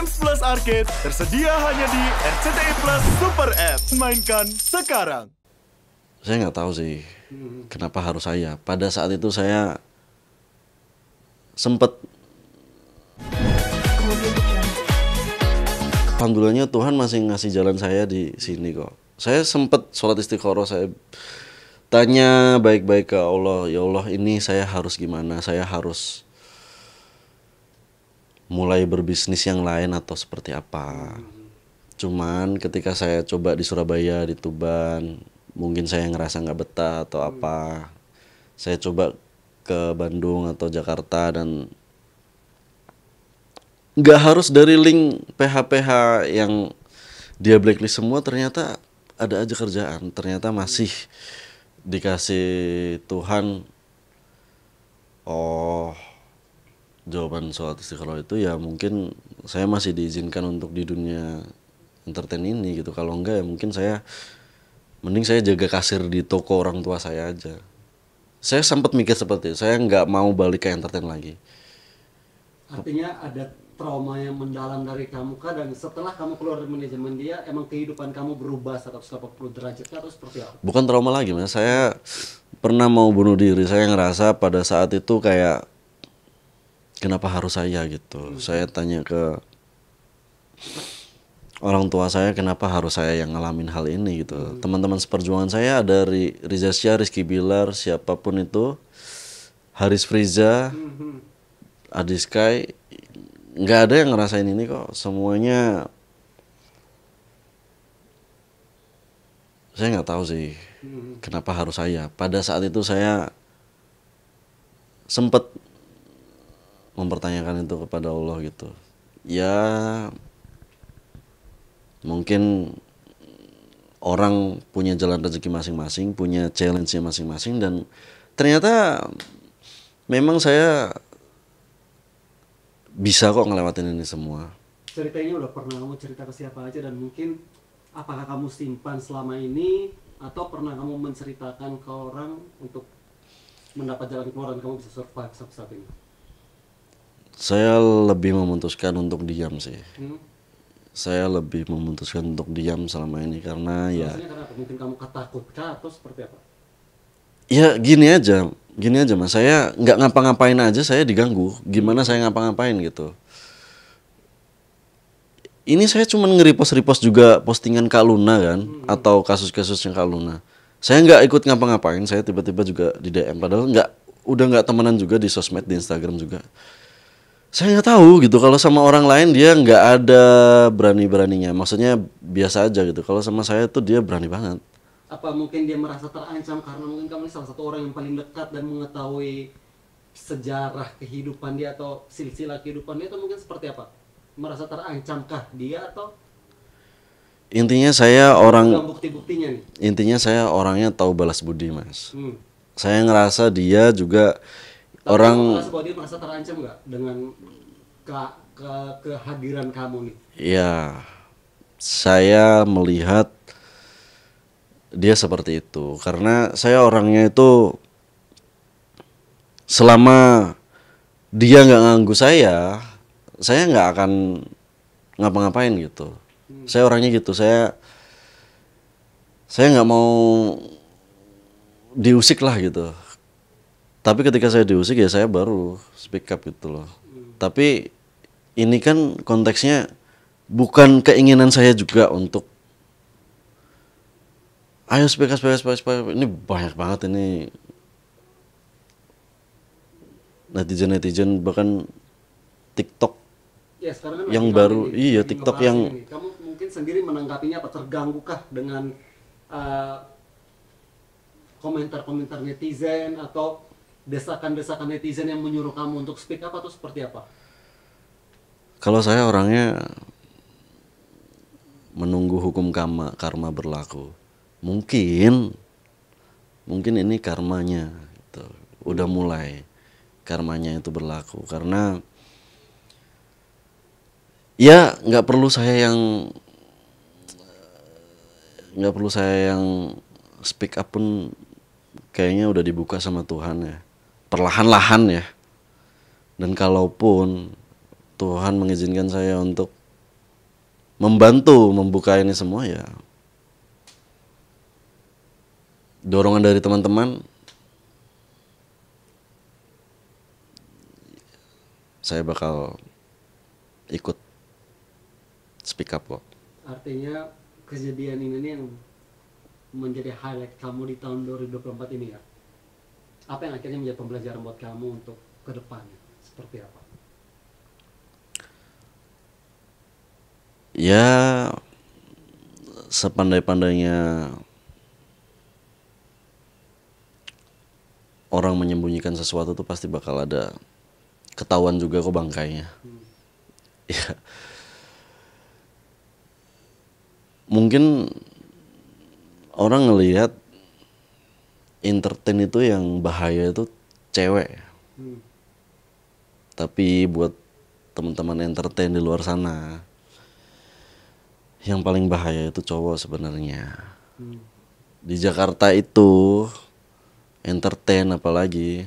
Games Plus Arcade tersedia hanya di RCTI Plus Super App. Mainkan sekarang. Saya nggak tahu sih kenapa harus saya. Pada saat itu saya sempat, alhamdulillahnya Tuhan masih ngasih jalan saya di sini kok. Saya sempat sholat istikharah, saya tanya baik-baik ke Allah, ya Allah ini saya harus gimana, saya harus mulai berbisnis yang lain atau seperti apa. Cuman ketika saya coba di Surabaya, di Tuban, mungkin saya ngerasa nggak betah atau apa. Saya coba ke Bandung atau Jakarta dan nggak harus dari link PH-PH yang dia blacklist semua, ternyata ada aja kerjaan. Ternyata masih dikasih Tuhan, oh jawaban sholat istikharah itu ya mungkin saya masih diizinkan untuk di dunia entertain ini gitu. Kalau enggak ya mungkin saya mending saya jaga kasir di toko orang tua saya aja. Saya sempat mikir seperti itu, saya nggak mau balik ke entertain lagi. Artinya ada trauma yang mendalam dari kamu kah, dan setelah kamu keluar dari manajemen dia emang kehidupan kamu berubah 180 derajat kah, atau seperti apa? Bukan trauma lagi mas, saya pernah mau bunuh diri. Saya ngerasa pada saat itu kayak kenapa harus saya gitu. Saya tanya ke orang tua saya, kenapa harus saya yang ngalamin hal ini gitu. Teman-teman seperjuangan saya ada Riza Syah, Rizky Bilar, siapapun itu, Haris Friza, Adi Sky, nggak ada yang ngerasain ini kok. Semuanya saya nggak tahu sih kenapa harus saya. Pada saat itu saya sempat mempertanyakan itu kepada Allah gitu. Ya mungkin orang punya jalan rezeki masing-masing, punya challenge-nya masing-masing, dan ternyata memang saya bisa kok ngelewatin ini semua. Ceritanya udah pernah kamu cerita ke siapa aja, dan mungkin apakah kamu simpan selama ini atau pernah kamu menceritakan ke orang untuk mendapat jalan keluar dan kamu bisa survive sampai saat ini? Saya lebih memutuskan untuk diam sih. Saya lebih memutuskan untuk diam selama ini karena ya. Maksudnya kenapa? Mungkin kamu ketakut kah atau seperti apa? Ya gini aja mas. Saya nggak ngapa-ngapain aja saya diganggu. Gimana saya ngapa-ngapain gitu? Ini saya cuma nge-repost juga postingan Kak Luna kan, atau kasus-kasus yang Kak Luna. Saya nggak ikut ngapa-ngapain. Saya tiba-tiba juga di DM. Padahal udah nggak temenan juga di sosmed, di Instagram juga. Saya nggak tahu gitu, kalau sama orang lain dia nggak ada berani-beraninya, maksudnya biasa aja gitu. Kalau sama saya tuh dia berani banget. Apa mungkin dia merasa terancam karena mungkin kamu ini salah satu orang yang paling dekat dan mengetahui sejarah kehidupan dia atau silsilah kehidupan dia, atau mungkin seperti apa? Merasa terancamkah dia, atau Intinya saya bukti-buktinya nih? Intinya saya orangnya tahu balas budi mas. Saya ngerasa dia juga Tapi orang. kamu merasa bahwa dia merasa terancam nggak dengan kehadiran kamu nih? Ya, saya melihat dia seperti itu karena saya orangnya itu selama dia nggak ganggu saya nggak akan ngapa-ngapain gitu. Saya orangnya gitu, saya nggak mau diusik lah gitu. Tapi ketika saya diusik ya saya baru speak up gitu loh. Tapi ini kan konteksnya bukan keinginan saya juga untuk ayo speak up. Ini banyak banget ini netizen bahkan TikTok Ya, sekarang kan yang lagi baru, rame nih, iya lagi TikTok ngebahas yang ini. Kamu mungkin sendiri menanggapinya apa, terganggu-kah dengan komentar-komentar netizen atau desakan-desakan netizen yang menyuruh kamu untuk speak up, atau seperti apa? kalau saya orangnya menunggu hukum karma berlaku. Mungkin ini karmanya gitu. Udah mulai karmanya itu berlaku karena ya nggak perlu saya yang speak up pun kayaknya udah dibuka sama Tuhan ya, perlahan-lahan ya. Dan kalaupun Tuhan mengizinkan saya untuk membantu membuka ini semua ya dorongan dari teman-teman. Saya bakal ikut speak up kok. Artinya kejadian ini nih yang menjadi highlight kamu di tahun 2024 ini ya. Apa yang akhirnya menjadi pembelajaran buat kamu untuk ke depannya? Seperti apa? Ya sepandai-pandainya orang menyembunyikan sesuatu tuh pasti bakal ada ketahuan juga kok bangkainya. Ya mungkin orang ngelihat entertain itu yang bahaya itu cewek. Tapi buat teman-teman entertain di luar sana, yang paling bahaya itu cowok sebenarnya. Di Jakarta itu entertain apalagi.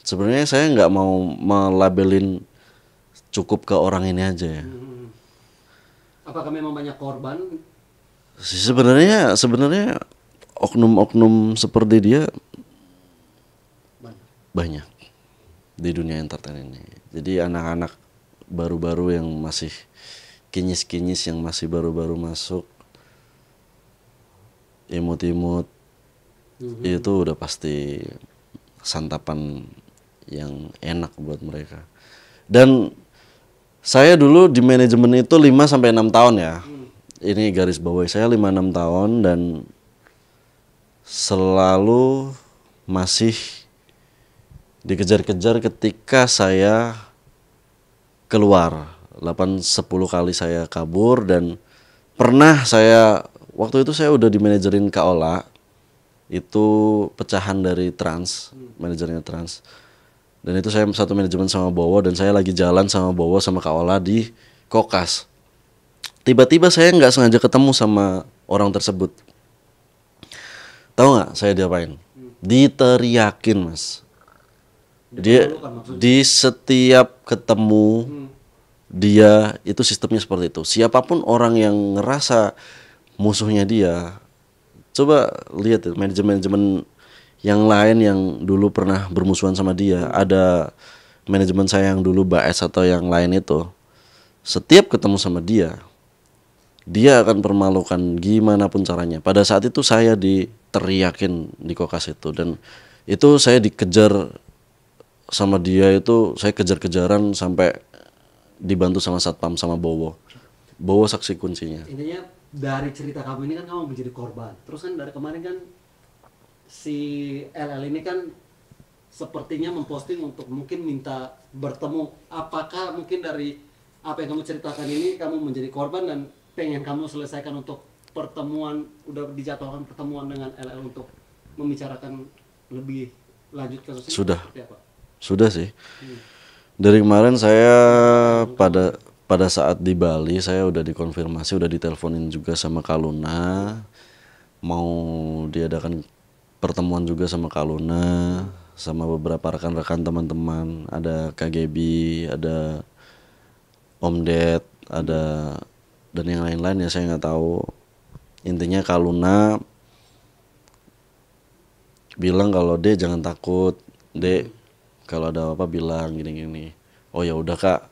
Sebenarnya saya nggak mau melabelin cukup ke orang ini aja ya. Apakah memang banyak korban? Sebenarnya oknum-oknum seperti dia banyak di dunia entertain ini. Jadi anak-anak baru-baru yang masih kinyis-kinyis, yang masih baru-baru masuk, imut-imut, itu udah pasti santapan yang enak buat mereka. Dan saya dulu di manajemen itu 5-6 tahun ya. Ini garis bawahi, saya 5-6 tahun dan selalu masih dikejar-kejar ketika saya keluar. 8-10 kali saya kabur dan pernah saya waktu itu saya udah di manajerin Kak Ola, itu pecahan dari Trans, manajernya Trans. Dan itu saya satu manajemen sama Bowo dan saya lagi jalan sama Bowo sama Kak Ola di Kokas. Tiba-tiba saya nggak sengaja ketemu sama orang tersebut. Tahu nggak saya diapain? Diteriakin, Mas. Dia di setiap ketemu dia itu sistemnya seperti itu. Siapapun orang yang ngerasa musuhnya dia, coba lihat manajemen yang lain yang dulu pernah bermusuhan sama dia. Ada manajemen saya yang dulu Baes atau yang lain itu, setiap ketemu sama dia, dia akan permalukan gimana pun caranya. Pada saat itu saya diteriakin di Kokas itu dan itu saya dikejar sama dia, itu saya kejar-kejaran sampai dibantu sama satpam sama Bowo. Bowo saksi kuncinya. Intinya dari cerita kamu ini kan kamu menjadi korban. Terus kan dari kemarin kan si LL ini kan sepertinya memposting untuk mungkin minta bertemu. Apakah mungkin dari apa yang kamu ceritakan ini kamu menjadi korban dan pengen kamu selesaikan untuk pertemuan, udah dijadwalkan pertemuan dengan LL untuk membicarakan lebih lanjut kasusnya? Sudah. Seperti apa? Sudah sih. Dari kemarin saya pada saat di Bali saya udah dikonfirmasi, udah diteleponin juga sama Kaluna, mau diadakan pertemuan juga sama Kaluna, sama beberapa rekan-rekan teman-teman, ada KGB, ada Om Ded, ada dan yang lain-lain ya saya nggak tahu. Intinya Kaluna bilang kalau Dek jangan takut, Dek kalau ada apa bilang gini-gini. Oh ya udah Kak,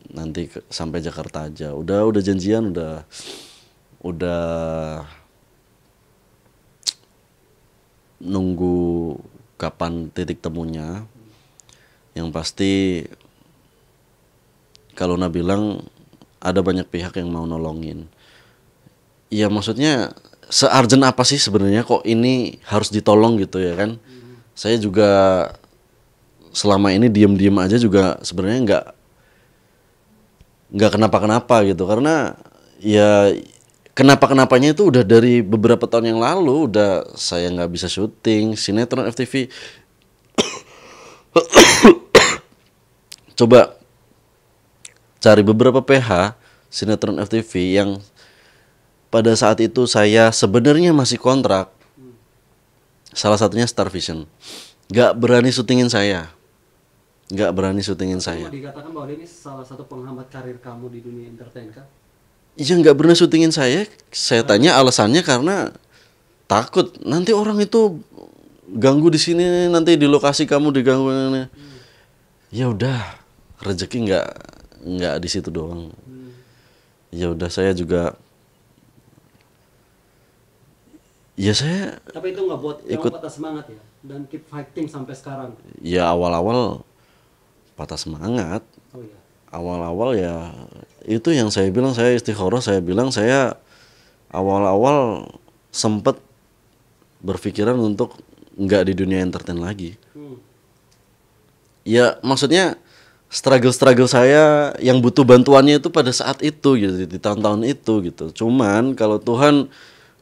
nanti sampai Jakarta aja. Udah janjian, udah nunggu kapan titik temunya. Yang pasti Kaluna bilang ada banyak pihak yang mau nolongin. Ya maksudnya se-urgent apa sih sebenarnya kok ini harus ditolong gitu ya kan? Saya juga selama ini diem-diem aja juga sebenarnya nggak kenapa-kenapa gitu, karena ya kenapa-kenapanya itu udah dari beberapa tahun yang lalu, udah saya nggak bisa syuting sinetron FTV. Coba cari beberapa PH sinetron FTV yang pada saat itu saya sebenarnya masih kontrak. Salah satunya Star Vision, nggak berani syutingin saya. Mau dikatakan bahwa ini salah satu penghambat karir kamu di dunia entertain kah? Ya nggak pernah syutingin saya tanya alasannya karena takut nanti orang itu ganggu di sini, nanti di lokasi kamu diganggu ini. Ya udah, rezeki nggak di situ doang. Ya udah, saya juga ya saya Tapi itu nggak buat ikut. kamu patah semangat ya, dan keep fighting sampai sekarang. Ya awal-awal patah semangat, Oh iya. awal-awal ya itu yang saya bilang, saya istikharah, saya bilang saya awal-awal sempet berpikiran untuk nggak di dunia entertain lagi. Ya maksudnya struggle saya yang butuh bantuannya itu pada saat itu gitu, di tahun-tahun itu gitu. Cuman kalau Tuhan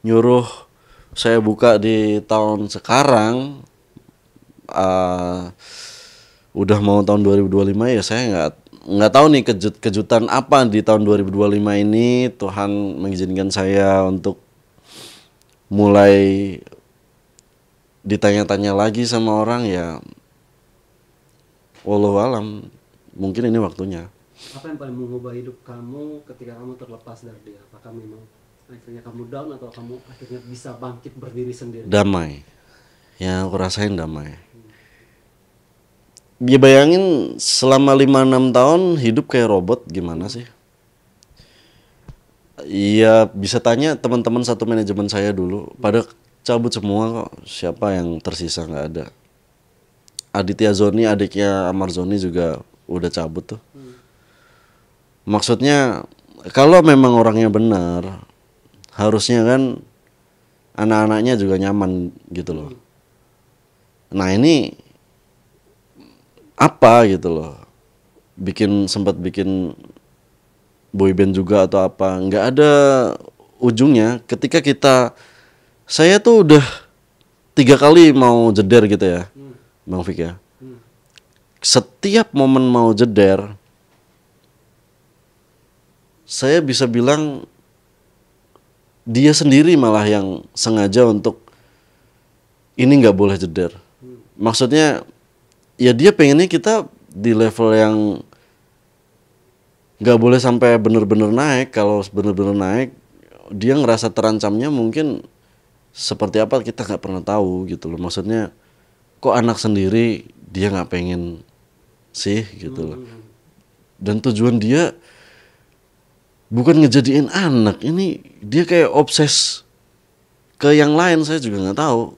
nyuruh saya buka di tahun sekarang, udah mau tahun 2025, ya saya nggak tahu nih kejutan apa di tahun 2025 ini. Tuhan mengizinkan saya untuk mulai ditanya-tanya lagi sama orang, ya wallahu alam, mungkin ini waktunya. Apa yang paling mengubah hidup kamu ketika kamu terlepas dari dia? Apakah memang akhirnya kamu down atau kamu akhirnya bisa bangkit berdiri sendiri? Damai, yang aku rasain damai. Ya bayangin selama 5-6 tahun hidup kayak robot, gimana sih? Iya, bisa tanya teman-teman satu manajemen saya dulu, pada cabut semua kok. Siapa yang tersisa? Nggak ada. Aditya Zoni, adiknya Amar Zoni juga udah cabut tuh. Maksudnya kalau memang orangnya benar, harusnya kan anak-anaknya juga nyaman gitu loh. Nah ini apa gitu loh, sempat bikin boyband juga atau apa, nggak ada ujungnya. Ketika saya tuh udah 3 kali mau jeder gitu ya, Bang Fik ya. Setiap momen mau jeder, saya bisa bilang dia sendiri malah yang sengaja untuk ini nggak boleh jeder. Maksudnya ya dia pengennya kita di level yang nggak boleh sampai bener-bener naik. Kalau bener-bener naik, dia ngerasa terancamnya mungkin seperti apa kita nggak pernah tahu gitu loh. Maksudnya kok anak sendiri dia nggak pengen sih gitu loh. Dan tujuan dia bukan ngejadiin anak, ini dia kayak obses ke yang lain, saya juga nggak tahu.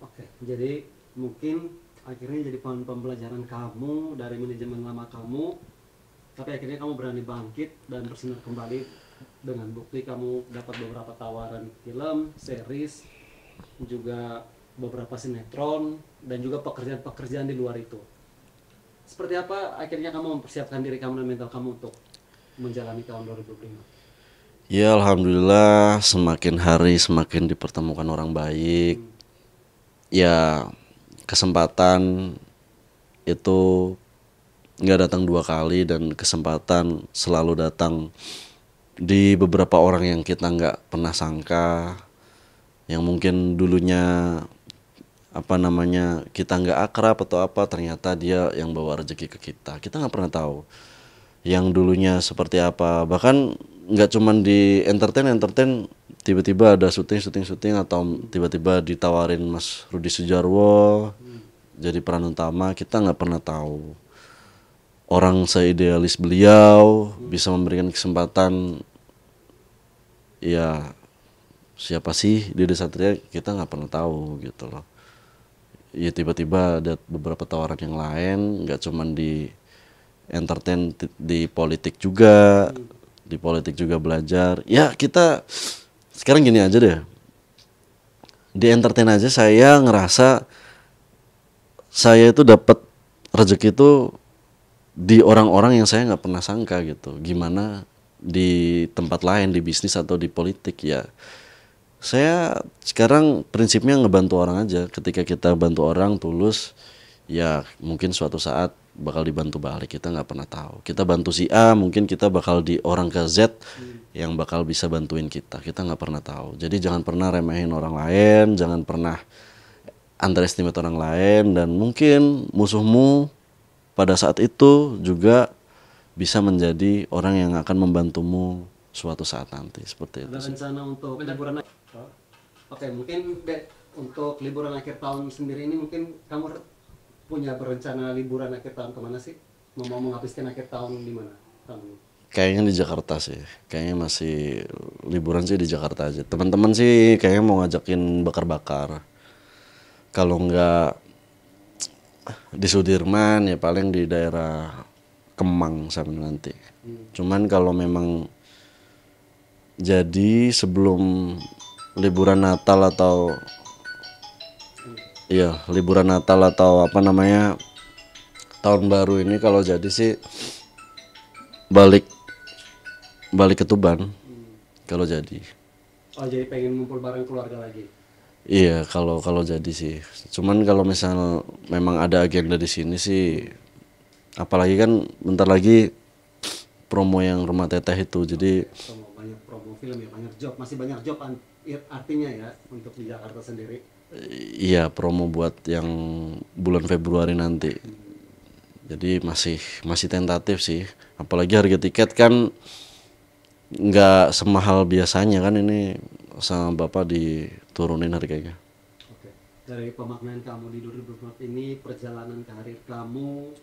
Oke, jadi mungkin akhirnya jadi pembelajaran kamu dari manajemen lama kamu, tapi akhirnya kamu berani bangkit dan bersinar kembali dengan bukti kamu dapat beberapa tawaran film, series, juga beberapa sinetron, dan juga pekerjaan-pekerjaan di luar itu. Seperti apa akhirnya kamu mempersiapkan diri kamu dan mental kamu untuk menjalani tahun 2025? Ya alhamdulillah, semakin hari semakin dipertemukan orang baik. Ya kesempatan itu nggak datang 2 kali, dan kesempatan selalu datang di beberapa orang yang kita nggak pernah sangka, yang mungkin dulunya kita nggak akrab atau apa, ternyata dia yang bawa rezeki ke kita nggak pernah tahu yang dulunya seperti apa. Bahkan nggak cuman di entertain, tiba-tiba ada syuting atau tiba-tiba ditawarin Mas Rudi Sudjarwo jadi peran utama, kita nggak pernah tahu. Orang seidealis beliau bisa memberikan kesempatan, ya siapa sih Dede Satria, kita nggak pernah tahu gitu loh. Ya tiba-tiba ada beberapa tawaran yang lain, nggak cuman di entertain, di politik juga. Di politik juga belajar. Ya kita sekarang gini aja deh, di entertain aja saya ngerasa saya itu dapat rezeki itu di orang-orang yang saya nggak pernah sangka gitu. Gimana di tempat lain, di bisnis atau di politik, ya saya sekarang prinsipnya ngebantu orang aja. Ketika kita bantu orang tulus, ya mungkin suatu saat bakal dibantu balik, kita nggak pernah tahu. Kita bantu si A, mungkin kita bakal di orang ke Z yang bakal bisa bantuin kita nggak pernah tahu. Jadi jangan pernah remehin orang lain, jangan pernah underestimate orang lain, dan mungkin musuhmu pada saat itu juga bisa menjadi orang yang akan membantumu suatu saat nanti seperti itu Ada sih. rencana untuk liburan? Oke, mungkin untuk liburan akhir tahun sendiri ini mungkin kamu punya berencana liburan akhir tahun kemana sih? Mau menghabiskan akhir tahun di mana kamu? Kayaknya di Jakarta sih, kayaknya masih liburan sih di Jakarta aja. Teman-teman sih kayaknya mau ngajakin bakar-bakar. Kalau nggak di Sudirman ya paling di daerah Kemang sampai nanti. Cuman kalau memang jadi sebelum liburan Natal atau iya liburan Natal atau apa namanya tahun baru ini kalau jadi sih balik ke Tuban kalau jadi. Oh, jadi pengen ngumpul bareng keluarga lagi? Iya kalau jadi sih. Cuman kalau misal memang ada agenda di sini sih, apalagi kan bentar lagi promo yang Rumah Teteh itu, jadi Banyak promo film ya, banyak job, masih banyak job artinya ya untuk di Jakarta sendiri. iya promo buat yang bulan Februari nanti. Jadi masih tentatif sih. Apalagi harga tiket kan nggak semahal biasanya kan, ini sama Bapak diturunin harganya. Oke. Dari pemaknaan kamu di 2024 ini, perjalanan karir kamu,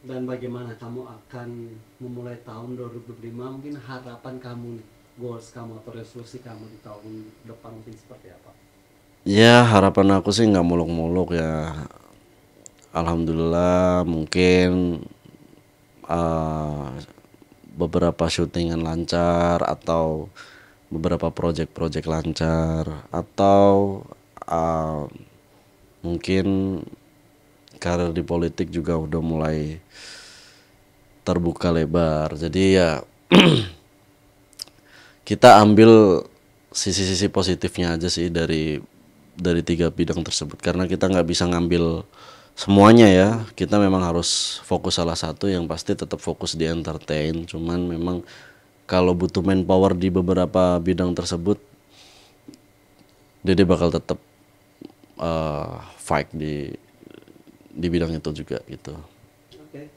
dan bagaimana kamu akan memulai tahun 2025, mungkin harapan kamu nih, goals kamu atau resolusi kamu di tahun depan mungkin seperti apa? Ya harapan aku sih nggak muluk-muluk ya. Alhamdulillah mungkin beberapa syutingan lancar atau beberapa project-project lancar atau mungkin karir di politik juga udah mulai terbuka lebar. Jadi ya kita ambil sisi-sisi positifnya aja sih dari 3 bidang tersebut, karena kita nggak bisa ngambil semuanya ya. Kita memang harus fokus salah satu, yang pasti tetap fokus di entertain. Cuman memang kalau butuh manpower di beberapa bidang tersebut, Dede bakal tetap fight di bidang itu juga gitu. Oke,